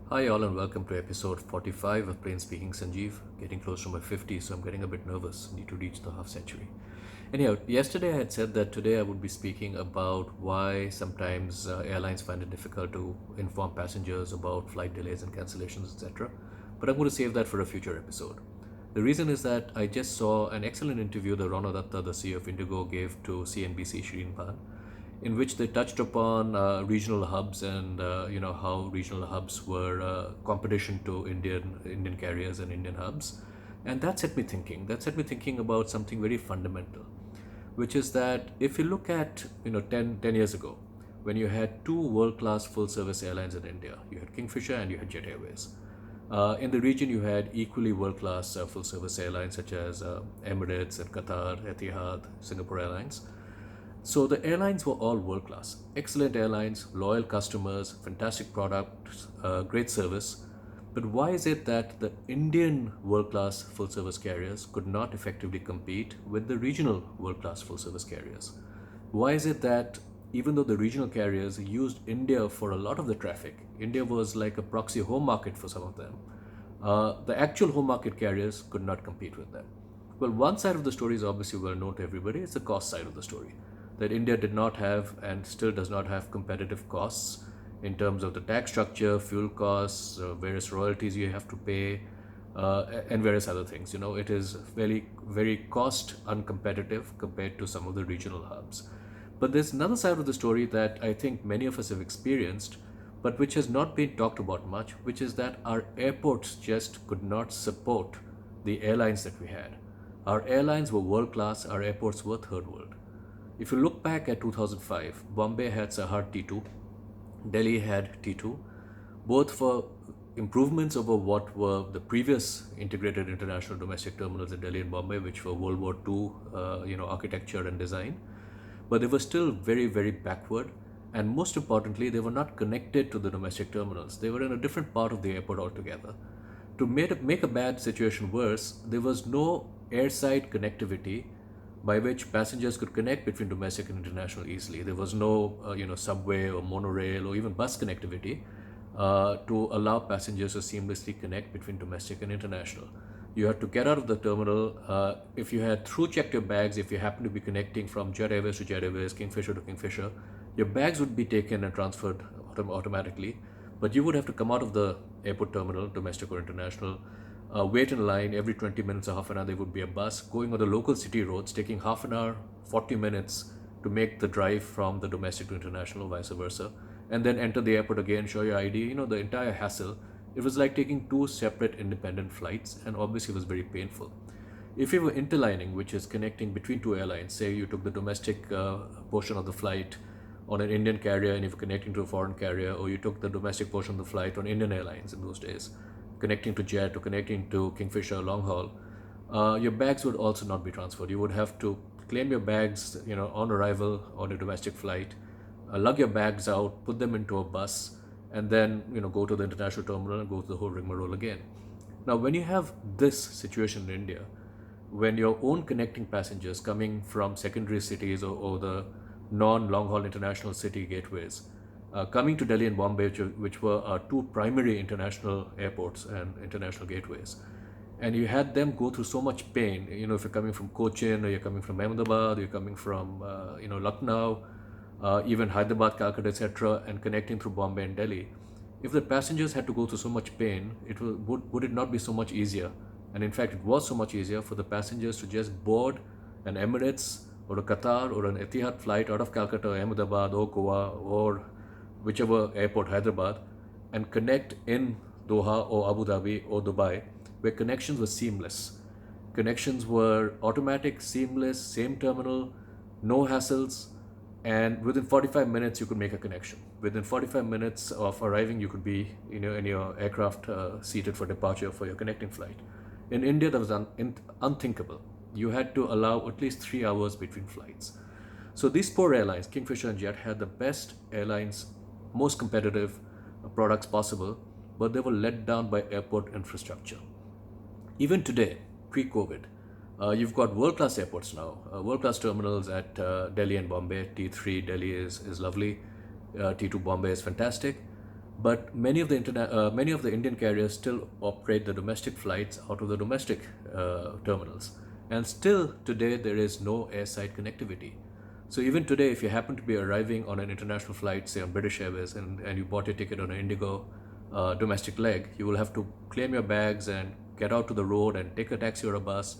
Hi all and welcome to episode 45 of Plain Speaking Sanjiv. Getting close to my 50, so I'm getting a bit nervous. Need to reach the half century. Anyhow, yesterday I had said that today I would be speaking about why sometimes airlines find it difficult to inform passengers about flight delays and cancellations, etc. But I'm going to save that for a future episode. The reason is that I just saw an excellent interview that Rana Datta, the CEO of Indigo, gave to CNBC Shireen Bhan, in which they touched upon regional hubs and how regional hubs were competition to Indian carriers and Indian hubs, and that set me thinking. That set me thinking about something very fundamental, which is that if you look at 10 years ago, when you had two world-class full-service airlines in India, you had Kingfisher and you had Jet Airways. In the region, you had equally world-class full-service airlines such as Emirates and Qatar, Etihad, Singapore Airlines. So the airlines were all world class, excellent airlines, loyal customers, fantastic products, great service. But why is it that the Indian world class full service carriers could not effectively compete with the regional world class full service carriers? Why is it that even though the regional carriers used India for a lot of the traffic, India was like a proxy home market for some of them, the actual home market carriers could not compete with them? Well, one side of the story is obviously well known to everybody. It's the cost side of the story. That India did not have and still does not have competitive costs in terms of the tax structure, fuel costs, various royalties you have to pay, and various other things. It is very, very cost uncompetitive compared to some of the regional hubs. But there's another side of the story that I think many of us have experienced, but which has not been talked about much, which is that our airports just could not support the airlines that we had. Our airlines were world class, our airports were third world. If you look back at 2005, Bombay had Sahar T2, Delhi had T2, both for improvements over what were the previous integrated international domestic terminals in Delhi and Bombay, which were World War II, architecture and design. But they were still very, very backward. And most importantly, they were not connected to the domestic terminals. They were in a different part of the airport altogether. To make a bad situation worse, there was no airside connectivity by which passengers could connect between domestic and international easily. There was no, subway or monorail or even bus connectivity to allow passengers to seamlessly connect between domestic and international. You had to get out of the terminal. If you had through checked your bags, if you happened to be connecting from Jet Airways to Jet Airways, Kingfisher to Kingfisher, your bags would be taken and transferred automatically. But you would have to come out of the airport terminal, domestic or international, wait in line every 20 minutes or half an hour. There would be a bus going on the local city roads, taking half an hour, 40 minutes to make the drive from the domestic to international, vice versa, and then enter the airport again, show your ID, the entire hassle. It was like taking two separate independent flights, and obviously it was very painful. If you were interlining, which is connecting between two airlines, say you took the domestic portion of the flight on an Indian carrier and if you're connecting to a foreign carrier, or you took the domestic portion of the flight on Indian Airlines in those days, connecting to Jet or connecting to Kingfisher long haul, your bags would also not be transferred. You would have to claim your bags, on arrival on a domestic flight, lug your bags out, put them into a bus, and then go to the international terminal and go to the whole rigmarole again. Now, when you have this situation in India, when your own connecting passengers coming from secondary cities or the non-long haul international city gateways coming to Delhi and Bombay, which were our two primary international airports and international gateways, and you had them go through so much pain. If you're coming from Cochin or you're coming from Ahmedabad, you're coming from Lucknow, even Hyderabad, Calcutta, etc., and connecting through Bombay and Delhi. If the passengers had to go through so much pain, would it not be so much easier? And in fact, it was so much easier for the passengers to just board an Emirates or a Qatar or an Etihad flight out of Calcutta, Ahmedabad, or Goa, or whichever airport, Hyderabad, and connect in Doha or Abu Dhabi or Dubai, where connections were seamless. Connections were automatic, seamless, same terminal, no hassles, and within 45 minutes you could make a connection. Within 45 minutes of arriving, you could be in your aircraft seated for departure for your connecting flight. In India, that was unthinkable. You had to allow at least 3 hours between flights. So these poor airlines, Kingfisher and Jet, had the best airlines, most competitive products possible, but they were let down by airport infrastructure. Even today, pre-COVID, you've got world-class airports now, world-class terminals at Delhi and Bombay. T3 Delhi is lovely, T2 Bombay is fantastic. But many of the Indian carriers still operate the domestic flights out of the domestic terminals, and still today there is no airside connectivity. So even today, if you happen to be arriving on an international flight, say on British Airways, and you bought your ticket on an Indigo domestic leg, you will have to claim your bags and get out to the road and take a taxi or a bus,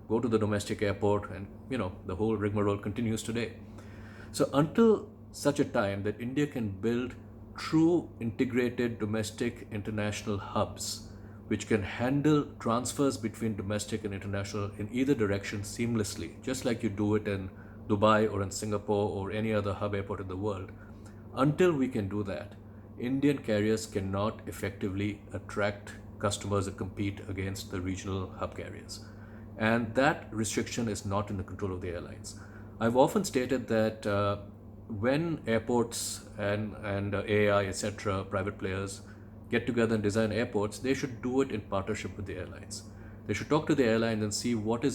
go to the domestic airport, and the whole rigmarole continues today. So until such a time that India can build true integrated domestic international hubs which can handle transfers between domestic and international in either direction seamlessly, just like you do it in Dubai or in Singapore or any other hub airport in the world, until we can do that, Indian carriers cannot effectively attract customers that compete against the regional hub carriers. And that restriction is not in the control of the airlines. I've often stated that when airports and AI, etc., private players get together and design airports, they should do it in partnership with the airlines. They should talk to the airlines and see what are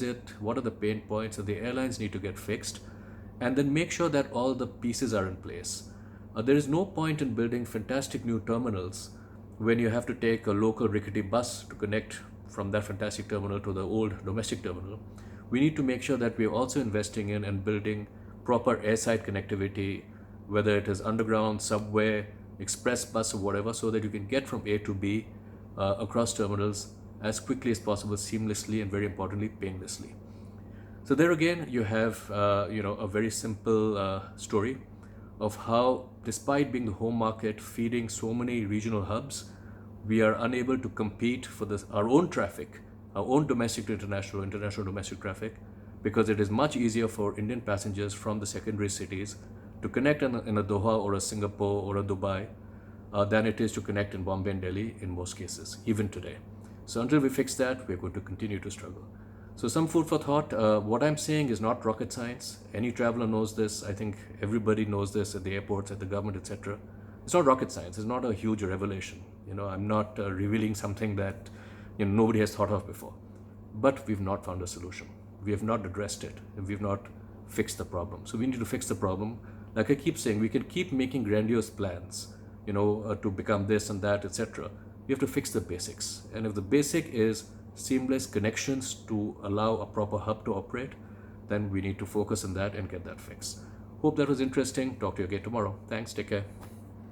the pain points that the airlines need to get fixed, and then make sure that all the pieces are in place. There is no point in building fantastic new terminals when you have to take a local rickety bus to connect from that fantastic terminal to the old domestic terminal. We need to make sure that we're also investing in and building proper airside connectivity, whether it is underground, subway, express bus, or whatever, so that you can get from A to B across terminals as quickly as possible, seamlessly, and very importantly, painlessly. So there again, you have a very simple story of how, despite being the home market, feeding so many regional hubs, we are unable to compete for our own traffic, our own domestic to international, international domestic traffic, because it is much easier for Indian passengers from the secondary cities to connect in a Doha or a Singapore or a Dubai than it is to connect in Bombay and Delhi in most cases, even today. So until we fix that, we're going to continue to struggle. So some food for thought. What I'm saying is not rocket science. Any traveler knows this. I think everybody knows this at the airports, at the government, etc. It's not rocket science. It's not a huge revelation. I'm not revealing something that nobody has thought of before. But we've not found a solution. We have not addressed it, and we've not fixed the problem. So we need to fix the problem. Like I keep saying, we can keep making grandiose plans, to become this and that, etc. We have to fix the basics. And if the basic is seamless connections to allow a proper hub to operate, then we need to focus on that and get that fixed. Hope that was interesting. Talk to you again tomorrow. Thanks. Take care.